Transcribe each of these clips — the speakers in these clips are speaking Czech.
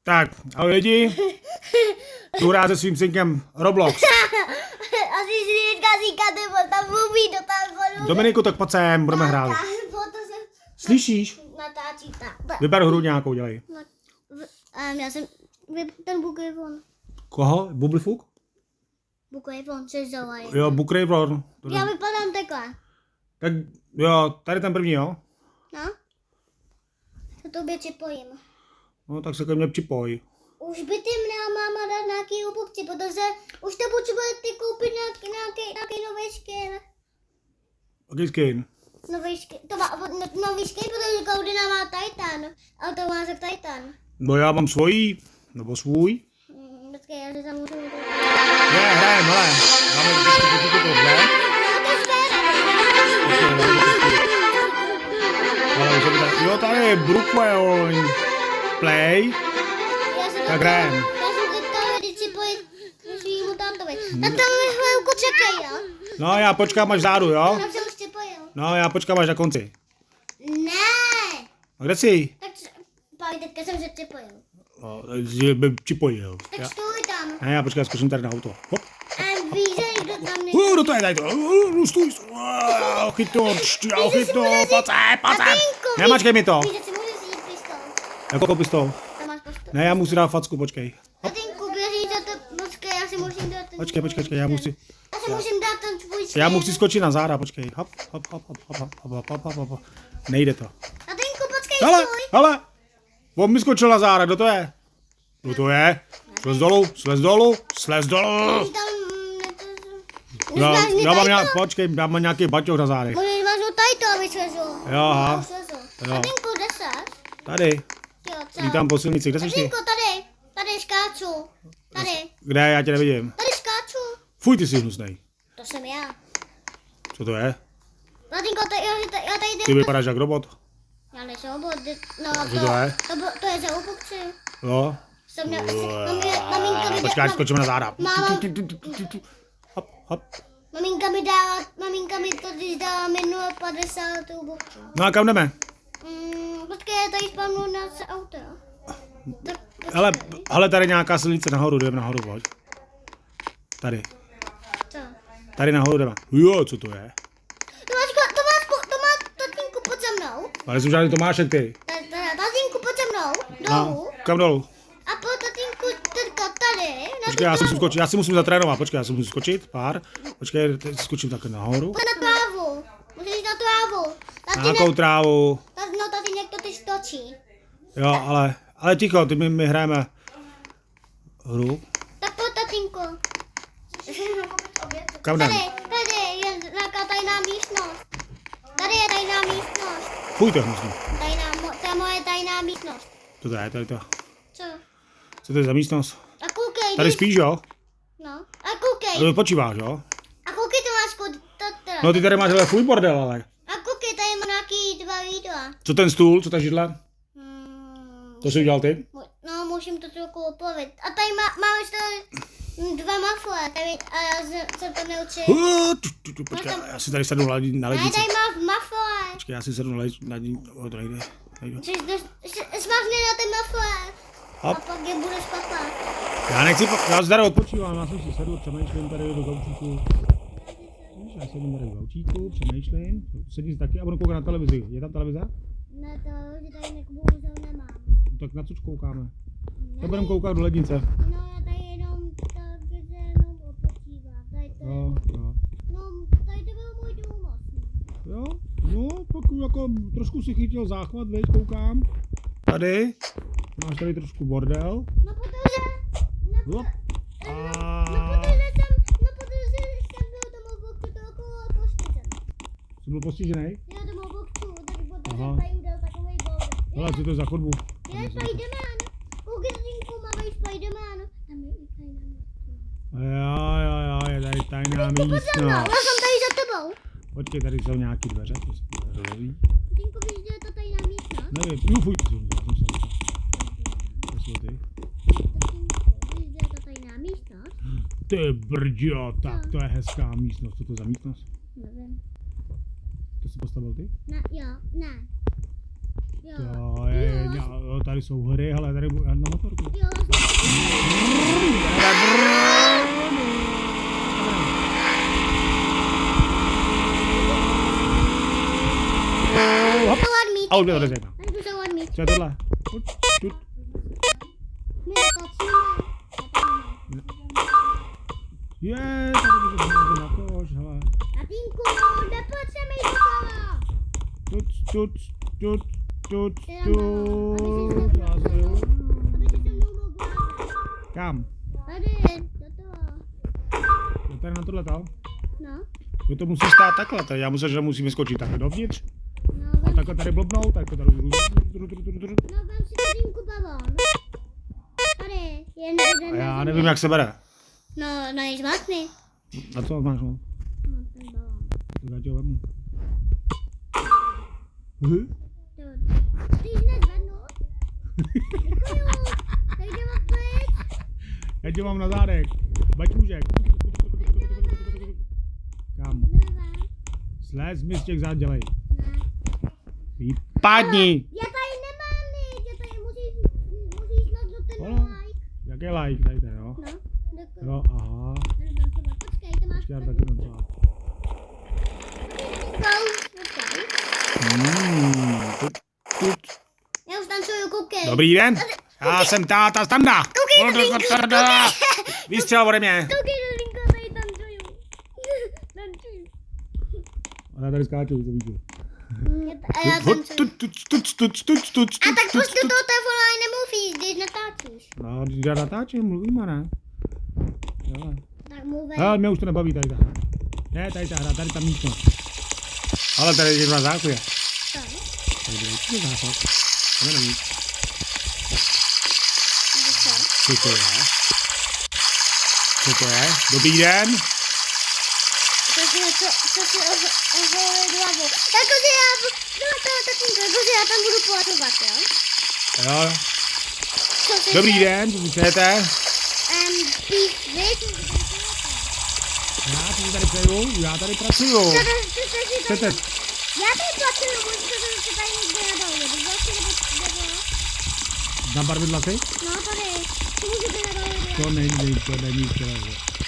Tak, ahoj lidi. Tu hrát se svým synkem Roblox. Asi si teďka říkáte, tam mluví do telefonu. Dominiku, tak pojď sem, budeme hrát. Slyšíš? Natáčí tak. Vyber hru nějakou, dělej. Já jsem ten Bukrayvon. Koho? Bublifuk? Bukrayvon, což zauvají. Jo, Bukrayvon. Já vypadám takhle. Tak jo, tady ten první, jo? No? To tobě připojím. No tak se ke mně připoj. Už by ty měla máma dát nějaký upukci, protože už to potřebujete koupit nějaký nový skin. Jaký skin? Nový skin, nový skin, protože Cloudina má Titan. A to má se Titan. No já mám svojí, nebo svůj. Počkej, já se tam můžu... Ne, hrajem, hele. Máme vždycky tohle. Ale už je to... Jo, tady je Brooklyn Play. Tak hrajem. Já jsem teďka jít připojit k svýmu tantovi. Tak tam mi chvilku čekej, jo? No já počkám až vzadu, jo? Tam jsem už připojil. No já počkám až na konci. Ne! A kde jsi? Tak Pali, teďka jsem se připojil. No, že by připojil. Tak stůj tam. Ne, já počkám, zkusím tady na auto. Hop. A víš, že někdo tam není. Kdo to je tady to? Stůj. Chytnu, pojď se. Nemačkej mi to. Víš, že si můžeš jít pistol. Jakou pistol? Tam máš pistol. Ne, já musím dát facku, počkej. Tatínku, běží za to, počkej, já si musím dát ten... Počkej, já musím. Já si musím dát ten tvůj skin. Já musím skočit na záda, počkej. Hop. Nejde to. Tatínku, počkej, Hele, stůj. hele. On mi skočil na záda, kdo to je? Kdo to je? Slez dolů. Víš, tam... Já mám nějaký, počkej, já mám nějaký baťoch na zádech. Můžeš máš tady to, aby svezl. Jo, aha. Jo. Tatínku, kde seš? Tady, Jo, co? vítám po silnici, kde jsi ty? Tatínku, tady skáču. Tady Kde, já tě nevidím. skáču. Fuj, ty jsi hnusnej. To jsem já. Co to je? Tatínko, já tady Ty jdu. vypadáš jak robot. Já nejsem obod, no Co to je? to je za upukci. Jo. Jsem měl, maminka mi Počkej, skočíme na záda. Máma. Hop. Maminka mi to když dala minule 50 upukci. No a kam jdeme? Počkej, já tady spavnu na auto. Tak, Hele, tady nějaká silnice nahoru, jdeme nahoru, pojď. Tady. co? Tady nahoru jdeme. Jo, co to je? To má, tatínku, pojď za mnou. Ale jsou žádný Tomášek, ty. Tatínku, pojď za mnou, dolů. No, kam dolů? A po tatínku, teďka tady. Počkej, já si musím zatrénovat, počkej, já si musím skočit, pár. Počkej, teď skočím takhle nahoru. Pojď na trávu. Musíš jít na trávu. Nějakou trávu. No, tatínek to ty stočí. Jo, ale ticho, my hrajeme hru. Tak pojď, tatínku. Kam jdem? Tady je nějaká tajná místnost. Tady je tajná místnost. Fuj, to je hnusný. To je moje tajná místnost. Co to je, tady to. Co? Co to je za místnost? A koukej. Tady spíš, jo? No. A koukej. Tady odpočíváš, jo? A koukej, to máš teda. No ty tady máš hele fuj bordel, ale. A koukej, tady má nějaký 2 videa. Co ten stůl, co ta židle? To jsi udělal ty? No, musím to trochu opravit. A tady máme tady 2 mafle. A já jsem to neučil. Počkej, já si tady sednu na Ne, lednici. tady má mafle. Počkej, já si sednu na lednici. To nejde. Smažně na ty mafle. Hop. A pak je budeš papat. Já tady odpočívám, já jsem si sedl, přemýšlím tady do gaučíku. Já sedím tady v gaučíku, přemýšlím. Sedím si taky a budu koukat na televizi. Je tam televize? Ne, to tady bohužel nemám. Tak na což koukáme? To budeme koukat do lednice. No, já tady jenom tak, že jenom odpočívám. Tady to je, Jo. no, tady to byl můj dům vlastně. Jo, no, pak jako trošku si chytil záchvat, veď, koukám. Tady, máš tady trošku bordel. No, protože... Hop. No, protože jsem byl domů okolo postižený. Jsi byl postižený? Já domů bokču, tak protože Aha. tady udělal takovej boude. Hele, co to je za chodbu? Je Spiderman. Koukej, máme i Spiderman. Tam je i tajná místnost. Jo, je tady tajná Já místnost. jsem tady za tebou. Počkej, tady jsou nějaký dveře, to se rozhoví. Tínko, víš, že je to tajná místnost? Nevím, jo, fuj, jsem se to jsou ty. Víš, že je to tajná místnost? Ty brďo, tak to je hezká místnost. Co to je za místnost? Nevím. To jsi postavil ty? Ne, jo, ne. To je, jo, tady jsou hory, ale tady budu na motorku. Jo, Hop. Someone meet. A už mě to nezajímá. I do someone meet. Co je tohle? Pojď, čut. Je, tady můžu hnát na koš, hele. Tatínku, nepojď se mi do toho. Čut. Aby si se mnou mohl vázat. Kam? Tady, do toho. Jo, tady na tohleto? No, Jo, to musí stát takhle, tady já musím, že musíme skočit takhle dovnitř. no, A takhle tady blbnout, takhle tady. no, vem si tatínku balón. Tady, jeden A já nevím, jak se bere. No, no, již vlastně. A co máš, no? No, ten balón. Tak já ti ho vemu. Ty jsi nezvednul? Děkuju. Takže mám pryč. Já tě mám na zádech. Baťůžek. Kam? Nevím. Slez mi z těch zád dělej. Ne. Vypadni! Já tady nemám nic, já tady musíš maznout ten Ano. like. Jaký like tady, jo? No, děkuju. Jo, aha. Tady dám třeba, počkej, ty máš Počkej, já taky docela. počkej. Tut. Já už tancuju, koukej. Dobrý den, já jsem táta Standa. Výstřel ode mě. Koukej, Dolinko, tady tancuju. Tancuju. A já tady skáču, to víte. A já tancuju. A tak prostě do toho telefonu ani nemluvíš, když natáčíš. No, když já natáčím, mluvím, a ne? Jo. Tak mluvej. Ale mě už to nebaví tady ta hra. Ne, tady ta hra, tady tam místno. Ale tady je dva zákuje. Co? Tady bude určitě záchod. To neví. Co? Co to je? Co to je? Dobrý den. Co si ozvolili hlavu. Jakože já, no to tatínko, jakože já tam budu plačovat, jo? Jo. Co si Dobrý den, co si přejete? Spíš, víš? Já si tady přeju, já tady pracuju. Chcete? Já tady plačuju, můžete se tady někde nadolně, bych vlastně nebo... Na barvy vlasy? No tady, to můžete nadolně. To není celé.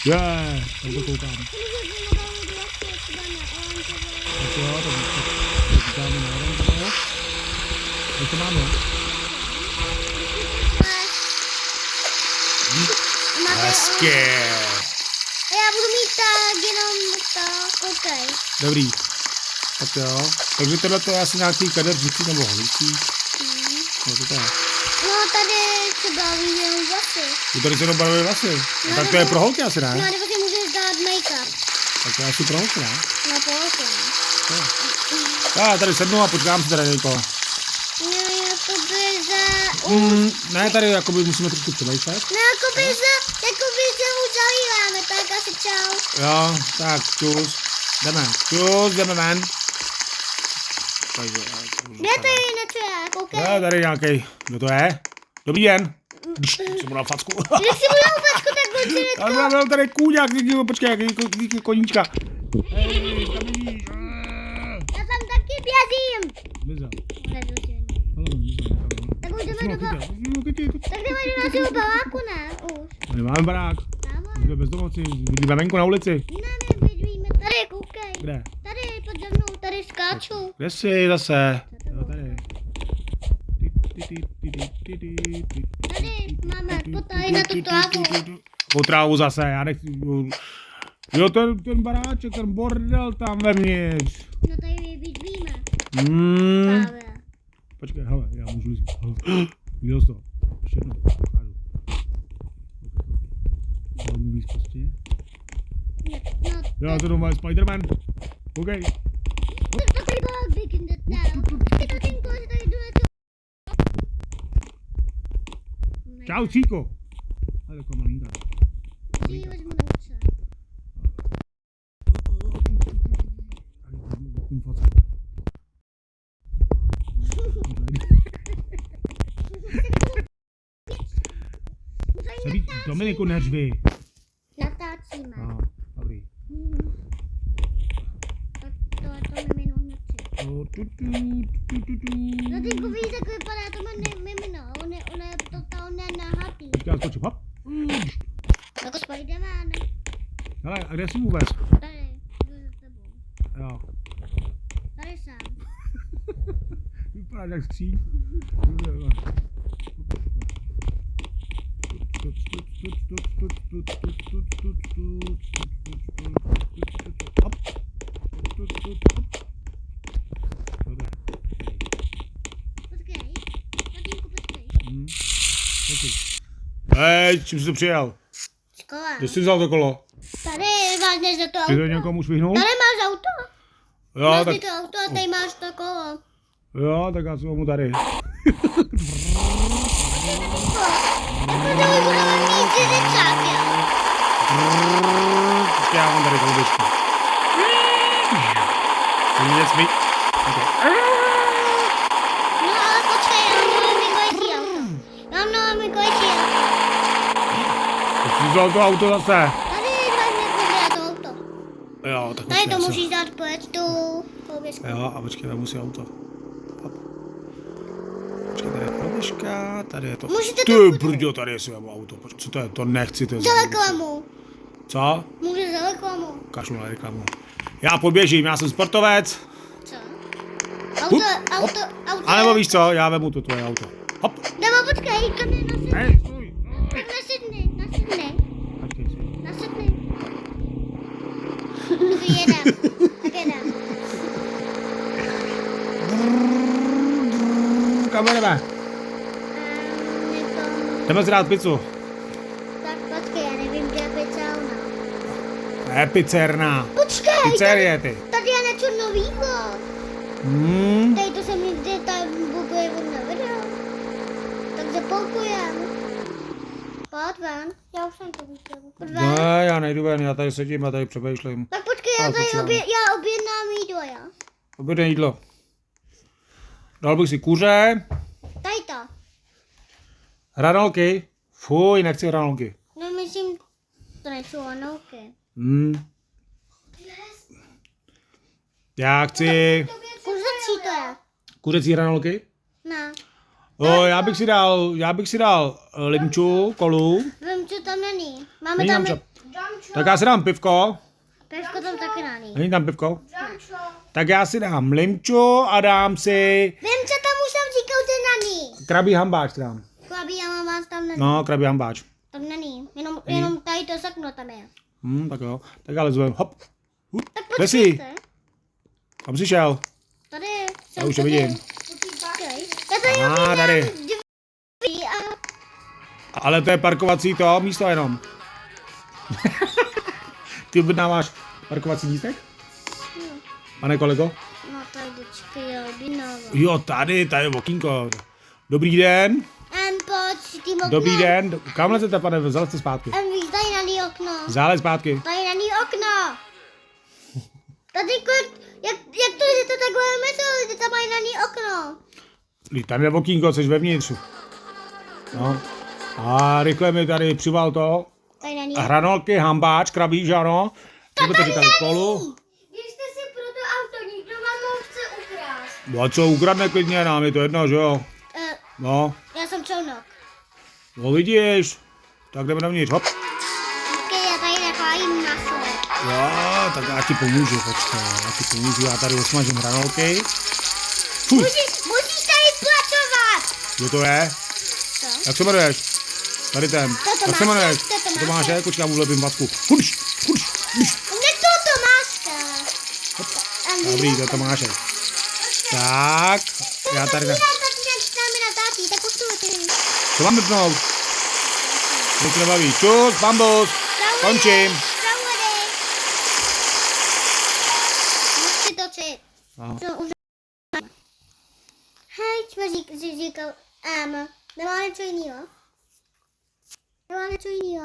Je, tak to koukám. To můžete nadolně vlastně, třeba na oranžové. Tak jo, tak koukáme na oranžové. Jak to máme? Hezky. A já budu mít tak jenom to, koukej. Dobrý. Tak jo. Takže tohle to je asi nějaký kadeřicí nebo holicí. No to je. No tady třeba vidím vlasy. Je tady se jenom barvy vlasy. No, tak to je pro holky asi, No ne? nebo si můžeš dát make-up. Tak to je asi pro holky, ne? No po holky, no. Já tady sednu a počkám si tady někoho. No jakoby za... Ne, tady jakoby musíme trošku přemýšlet. No jakoby se už zavíráme, tak asi čau. Jo, tak čus. Jdeme ven. Takže, Kde to je něco já, koukej. je tady nějaký, kdo to je? Dobrý den. Jsem mu dal facku. Když si budou facku, tak buď si Ale byl tady kůňák, počkej, jaký koníčka. Hej, tam vidíš. já tam taky běžím. Zmizel. Nedožení. Ale zmizel. Tak už jdeme do Tak Tak jdeme do našeho baráku, ne? Už. nemáme barák. Dáme. Jsme bezdomovci, bydlíme venku na ulici. Ne, my bydlíme tady, koukej. Kde? Tady, pojď za mnou, tady skáču. Kde jsi zase? Jo, tady. Tady máme potahy na tu trávu. Po trávu zase, já nechci. Jo, ten baráček, ten bordel tam vevnitř. No tady bydlíme. Právě. Počkej, hele, já můžu líst. Viděl jsi to? Ještě jednou, ukážu. Já můžu líst prostě. No, Já to doma je Spiderman. OK. to tady bylo big in the town. Ty to tím že tady jdu něco. Čau, Cíko. Ale taková malinká. Ty ji vezmu na ruce. Dominiku, neřvi. Natáčíme. Dobrý. Tak to mimino hned. Tatínku, víš, jak vypadá to mimino. On je nahatý. Já skočím, hop. Jako Spiderman. Hele, a kde jsi vůbec? Tady, jdu za tebou. Jo. Tady sám. Vypadá jak skříň. Hop. Počkej. Tatínku, počkej. Hej, čím jsi to přijel? Škola. Kde jsi vzal to kolo? Tady máš než za to Ty to auto. někomu švihnul? Tady máš auto. Jo, Máš tak, ty to auto a tady máš to kolo. jo, tak já si mu tady. Takhle to budeme mít řidičák, jo. Já mám tady koloběžku. Vidět mi? No ale počkej, já mám nové mikojící auto. Mám nové mikojící auto. Tak jsi vzal to auto zase. Tady máš nekoupila to auto. Jo, tak Tady to musím musíš dát pojď tu koloběžku. Jo, a počkej, vemu si auto. Hop. Počkej, tady je koloběžka, tady je to. Můžete Ty to- brďo, tady je si vemu auto. Počkej, co to je? To nechci, to je Za za- reklamu. Co? Může za reklamu. Kašlu na reklamu. Já poběžím, já jsem sportovec. Co? Hup, Auto. A nebo víš co, já vemu to tvoje auto. Hop. Nebo počkej, kam je nasedni. Hej, stůj. Tak nasedni. Počkej si. Nasedni. Jedem. Tak jedem. Kam jdeme? Jdeme zrát pizzu. Tak počkej, já nevím, kde je pizza ona. Ne, pizzerna. Počkej, Pizzerie ty. tady je něco novýho. Tady to jsem nikdy tam vůbec neviděl. Tak zapolkujem. Pojď ven. Já už jsem to viděl. Pojď ven. Ne, já nejdu ven, já tady sedím a tady přemýšlím. Tak počkej, já Ale tady počkám. já objednám jídlo, já. Obědné jídlo. Dal bych si kuře, Tady to. hranolky. Fuj, nechci hranolky. No myslím, to nejsou onouky. Já chci Kuřecí to je. kuřecí hranolky. Ne. O, já bych si dal limču, kolu. Vím, co tam není. Máme Není tam tam tak já si dám pivko. pivko tam taky není. Není tam pivko? Tak já si dám limču a dám si Vím, co tam už jsem říkal, že není. krabí hambáč dám. Chlapí, já mám vás tam není. No, krabí hambáč. Tam není. Jenom tady to sakno tam je. Tak jo. Tak ale zvem. Hop. Tak Kde jsi? počkejte. Kam jsi šel? Tady. Já už to vidím. Počkej. Já tady A tady. dvě a Ale to je parkovací to místo jenom. Ty objednáváš parkovací místek? Pane kolego? no tady počkej, já objednávám. Jo, tady je okýnko. Dobrý den. Pojď, tím oknem. Dobrý den. Kam lezete, pane? Zalezte zpátky. Víš, tady na ní okno. Zález zpátky. Tady na ní okno. Tady jak to, že to takhle myslel, že tam mají na ní okno. Vždyť tam je okýnko, jsi vevnitř. No. A rychle mi tady přival to. Tady na ní Hranolky, hambáč, krabíž, ano. Co by to říkali? Kolu? Běžte si pro to auto, nikdo vám ho chce ukrást. No a co, ukradne klidně, nám je to jedno, že jo? No. Já jsem čounok. No vidíš. Tak jdeme dovnitř, hop. Počkej, já tady nechájím maso. Jo, tak já ti pomůžu, počkej, já tady osmažím hranolky. Fuj, Musíš tady pracovat. kdo to je? Co? Jak se jmenuješ? Tady ten. To Jak se jmenuješ? To Tomáše, počkej, já mu vlepím vacku. Hurš. Ne to Tomáška. Dobrý, to je Tomášek. Tak, já tady tak. Tak nějak s námi natáčí, tak už to ty. Co mám vypnout? Nic nebaví. Čus, bambus. Končím. Zahody. Musí točit. No. Co už... Hej, jsme říkal, nemá něco jinýho? Nemá něco jinýho?